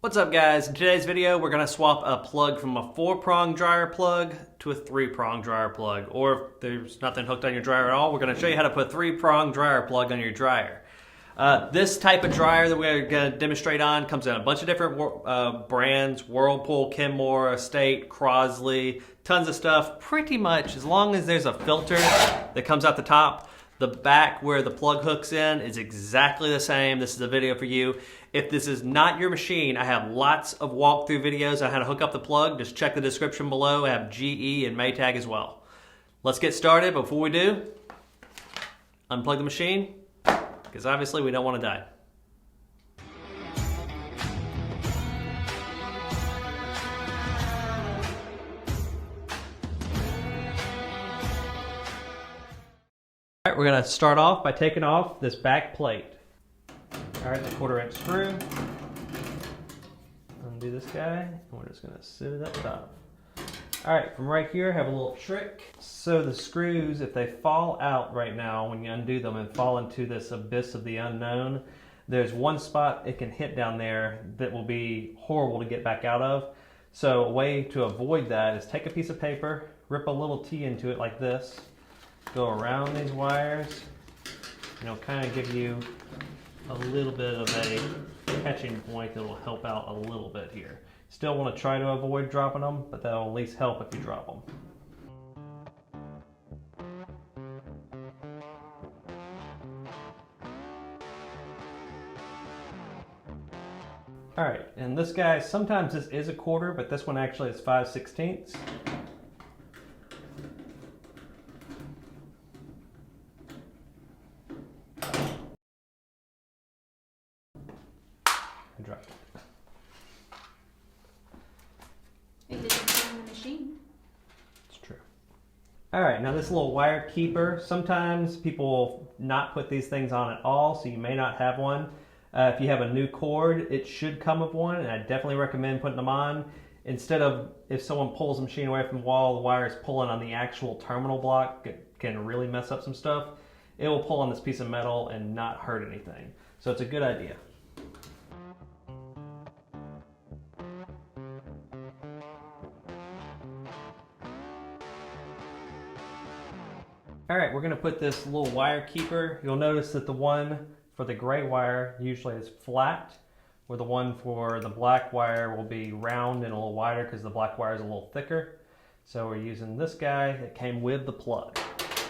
What's up guys? In today's video we're going to swap a plug from a 4-prong dryer plug to a 3-prong dryer plug. Or if there's nothing hooked on your dryer at all, we're going to show you how to put a 3-prong dryer plug on your dryer. This type of dryer that we're going to demonstrate on comes in a bunch of different brands: Whirlpool, Kenmore, Estate, Crosley, tons of stuff. Pretty much as long as there's a filter that comes out the top, the back where the plug hooks in is exactly the same. This is a video for you. If this is not your machine, I have lots of walkthrough videos on how to hook up the plug. Just check the description below. I have GE and Maytag as well. Let's get started. Before we do, unplug the machine, because obviously we don't want to die. All right, we're going to start off by taking off this back plate. All right, the 1/4-inch screw. Undo this guy, and we're just going to sit it up top. All right, from right here, I have a little trick. So the screws, if they fall out right now when you undo them and fall into this abyss of the unknown, there's one spot it can hit down there that will be horrible to get back out of. So a way to avoid that is take a piece of paper, rip a little T into it like this, go around these wires, and it'll kind of give you a little bit of a catching point that will help out a little bit here. Still want to try to avoid dropping them, but that will at least help if you drop them. All right, and this guy, sometimes this is a 1/4, but this one actually is 5/16. I dropped it. It didn't fit in the machine. It's true. All right, now this little wire keeper, sometimes people will not put these things on at all, so you may not have one. If you have a new cord, it should come with one, and I definitely recommend putting them on. Instead of, if someone pulls the machine away from the wall, the wire is pulling on the actual terminal block, it can really mess up some stuff. It will pull on this piece of metal and not hurt anything. So it's a good idea. All right, we're gonna put this little wire keeper. You'll notice that the one for the gray wire usually is flat, where the one for the black wire will be round and a little wider because the black wire is a little thicker. So we're using this guy that came with the plug.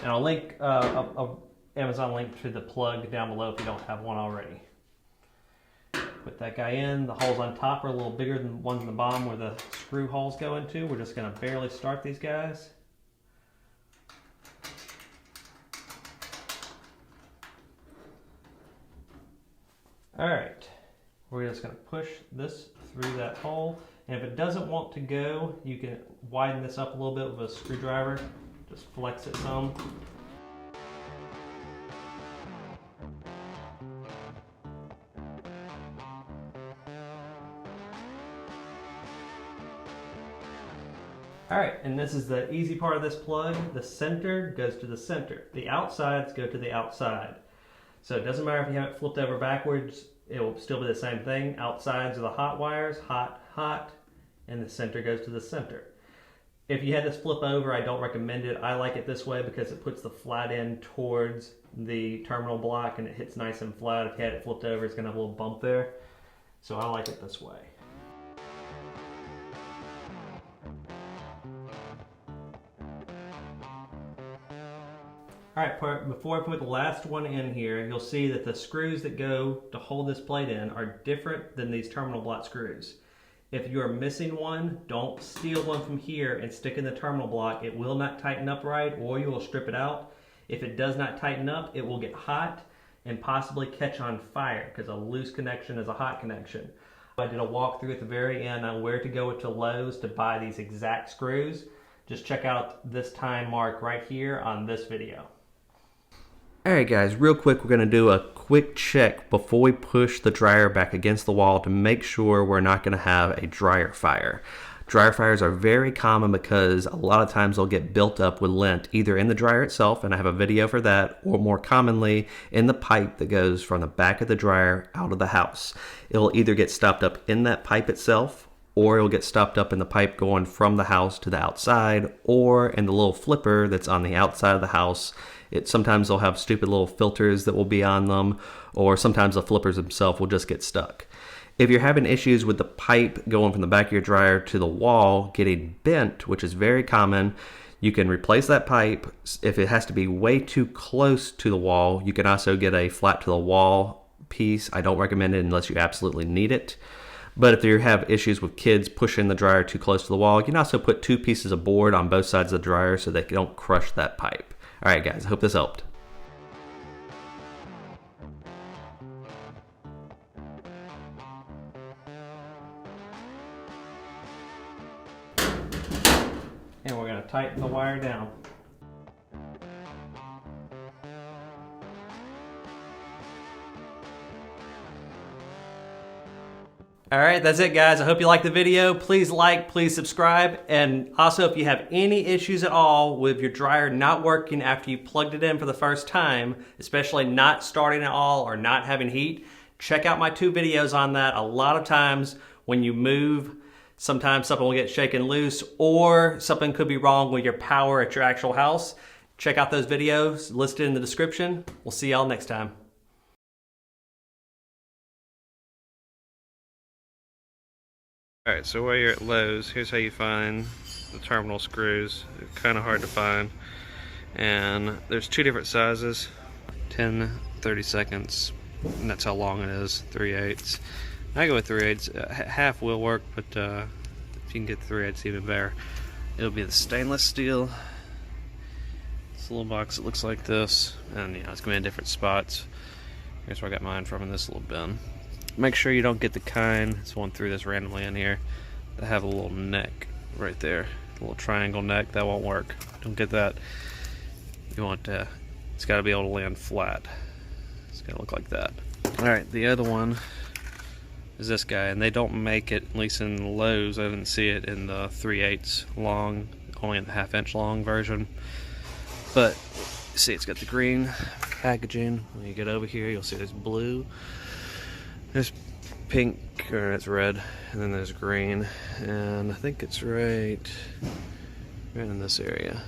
And I'll link a Amazon link to the plug down below if you don't have one already. Put that guy in. The holes on top are a little bigger than the ones in the bottom where the screw holes go into. We're just gonna barely start these guys. All right, we're just gonna push this through that hole. And if it doesn't want to go, you can widen this up a little bit with a screwdriver. Just flex it some. All right, and this is the easy part of this plug. The center goes to the center. The outsides go to the outside. So it doesn't matter if you have it flipped over backwards, it will still be the same thing. Outsides are the hot wires, hot, hot, and the center goes to the center. If you had this flip over, I don't recommend it. I like it this way because it puts the flat end towards the terminal block and it hits nice and flat. If you had it flipped over, it's gonna have a little bump there. So I like it this way. All right, before I put the last one in here, you'll see that the screws that go to hold this plate in are different than these terminal block screws. If you're missing one, don't steal one from here and stick in the terminal block. It will not tighten up right, or you will strip it out. If it does not tighten up, it will get hot and possibly catch on fire because a loose connection is a hot connection. I did a walkthrough at the very end on where to go to Lowe's to buy these exact screws. Just check out this time mark right here on this video. Alright guys, real quick, we're going to do a quick check before we push the dryer back against the wall to make sure we're not going to have a dryer fire. Dryer fires are very common because a lot of times they'll get built up with lint, either in the dryer itself, and I have a video for that, or more commonly in the pipe that goes from the back of the dryer out of the house. It'll either get stopped up in that pipe itself, or it'll get stopped up in the pipe going from the house to the outside, or in the little flipper that's on the outside of the house. Sometimes they'll have stupid little filters that will be on them, or sometimes the flippers themselves will just get stuck. If you're having issues with the pipe going from the back of your dryer to the wall getting bent, which is very common, you can replace that pipe. If it has to be way too close to the wall, you can also get a flat to the wall piece. I don't recommend it unless you absolutely need it. But if you have issues with kids pushing the dryer too close to the wall, you can also put 2 pieces of board on both sides of the dryer so they don't crush that pipe. All right, guys, I hope this helped. And we're going to tighten the wire down. Alright, that's it guys. I hope you liked the video. Please like, please subscribe, and also if you have any issues at all with your dryer not working after you plugged it in for the first time, especially not starting at all or not having heat, check out my 2 videos on that. A lot of times when you move, sometimes something will get shaken loose or something could be wrong with your power at your actual house. Check out those videos listed in the description. We'll see y'all next time. Alright, so while you're at Lowe's, here's how you find the terminal screws. They're kind of hard to find. And there's 2 different sizes, 10, 30 seconds, and that's how long it is, 3/8. I go with 3/8. Half will work, but if you can get 3/8 even better. It'll be the stainless steel. It's a little box that looks like this, and you know, it's going to be in different spots. Here's where I got mine from, in this little bin. Make sure you don't get the kind, it's one through this randomly in here, that have a little neck right there, a little triangle neck. That won't work. Don't get that. You want it's got to be able to land flat. It's got to look like that. Alright, the other one is this guy, and they don't make it, at least in Lowe's. I didn't see it in the 3/8 long, only in the 1/2 inch long version. But see, it's got the green packaging. When you get over here, you'll see there's blue. There's pink, or it's red, and then there's green, and I think it's right in this area.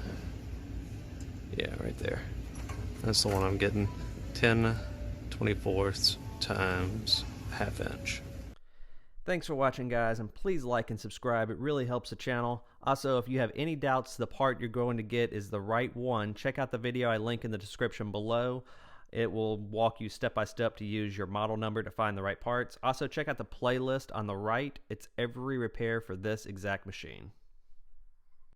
Yeah, right there. That's the one I'm getting. 10/24 times 1/2 inch. Thanks for watching guys, and please like and subscribe. It really helps the channel. Also, if you have any doubts the part you're going to get is the right one, check out the video I link in the description below. It will walk you step by step to use your model number to find the right parts. Also, check out the playlist on the right. It's every repair for this exact machine.